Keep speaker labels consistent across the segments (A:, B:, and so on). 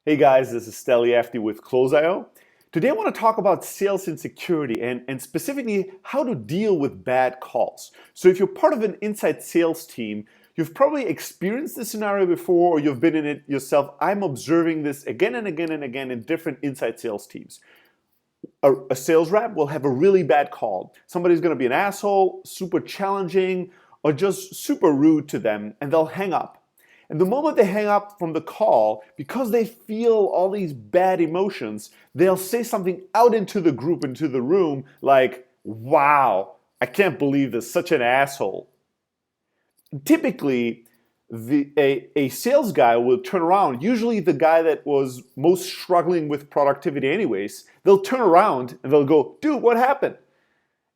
A: Hey guys, this is Steli Afti with Close.io. Today I want to talk about sales insecurity and specifically how to deal with bad calls. So if you're part of an inside sales team, you've probably experienced this scenario before or you've been in it yourself. I'm observing this again and again and again in different inside sales teams. A sales rep will have a really bad call. Somebody's going to be an asshole, super challenging, or just super rude to them, and they'll hang up. And the moment they hang up from the call, because they feel all these bad emotions, they'll say something out into the group, into the room, like, wow, I can't believe this, such an asshole. Typically, a sales guy will turn around, usually the guy that was most struggling with productivity anyways, they'll turn around and they'll go, dude, what happened?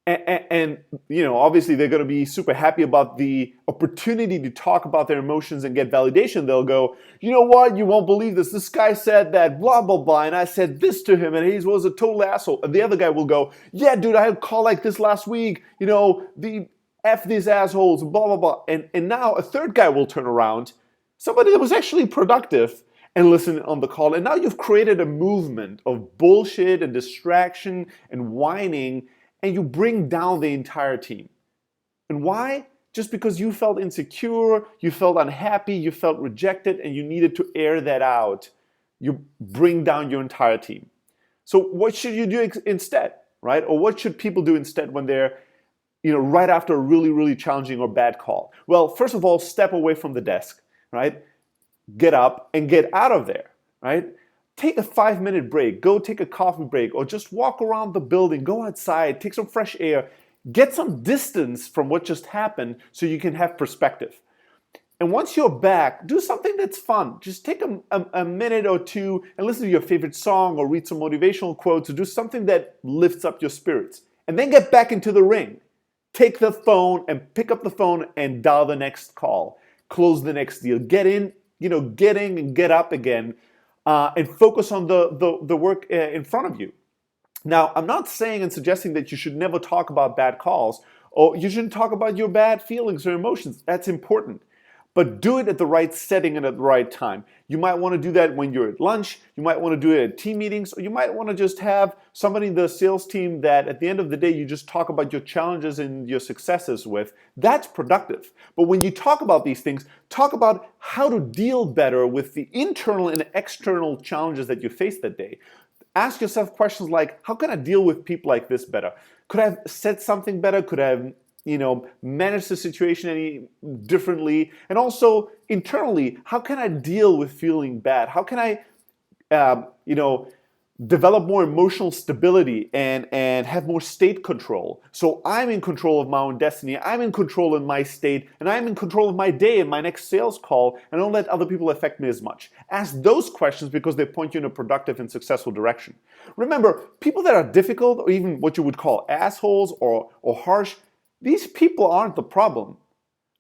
A: And obviously they're going to be super happy about the opportunity to talk about their emotions and get validation. They'll go, you know what, you won't believe this. This guy said that blah, blah, blah, and I said this to him, and he was a total asshole. And the other guy will go, yeah, dude, I had a call like this last week. The F these assholes, blah, blah, blah. And now a third guy will turn around, somebody that was actually productive, and listen on the call. And now you've created a movement of bullshit and distraction and whining, and you bring down the entire team. And why? Just because you felt insecure, you felt unhappy, you felt rejected, and you needed to air that out. You bring down your entire team. So what should you do instead, right? Or what should people do instead when they're right after a really, really challenging or bad call? Well, first of all, step away from the desk, right? Get up and get out of there, right? Take a 5-minute break, go take a coffee break, or just walk around the building, go outside, take some fresh air, get some distance from what just happened so you can have perspective. And once you're back, do something that's fun. Just take a minute or two and listen to your favorite song or read some motivational quotes or do something that lifts up your spirits. And then get back into the ring. Take the phone and pick up the phone and dial the next call. Close the next deal. Get in and get up again. And focus on the work in front of you. Now, I'm not saying and suggesting that you should never talk about bad calls or you shouldn't talk about your bad feelings or emotions. That's important. But do it at the right setting and at the right time. You might want to do that when you're at lunch. You might want to do it at team meetings. Or you might want to just have somebody in the sales team that at the end of the day, you just talk about your challenges and your successes with. That's productive. But when you talk about these things, talk about how to deal better with the internal and external challenges that you face that day. Ask yourself questions like, how can I deal with people like this better? Could I have said something better? Could I have manage the situation any differently? And also internally, how can I deal with feeling bad? How can I, develop more emotional stability and have more state control? So I'm in control of my own destiny. I'm in control of my state, and I'm in control of my day and my next sales call, and don't let other people affect me as much. Ask those questions because they point you in a productive and successful direction. Remember, people that are difficult or even what you would call assholes or harsh, these people aren't the problem,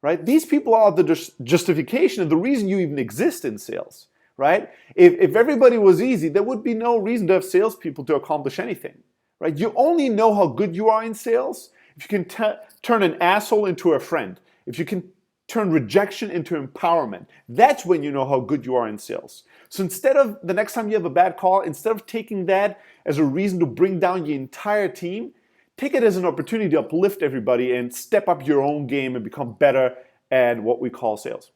A: right? These people are the justification and the reason you even exist in sales, right? If everybody was easy, there would be no reason to have salespeople to accomplish anything, right? You only know how good you are in sales if you can turn an asshole into a friend, if you can turn rejection into empowerment. That's when you know how good you are in sales. So instead of the next time you have a bad call, instead of taking that as a reason to bring down your entire team, take it as an opportunity to uplift everybody and step up your own game and become better at what we call sales.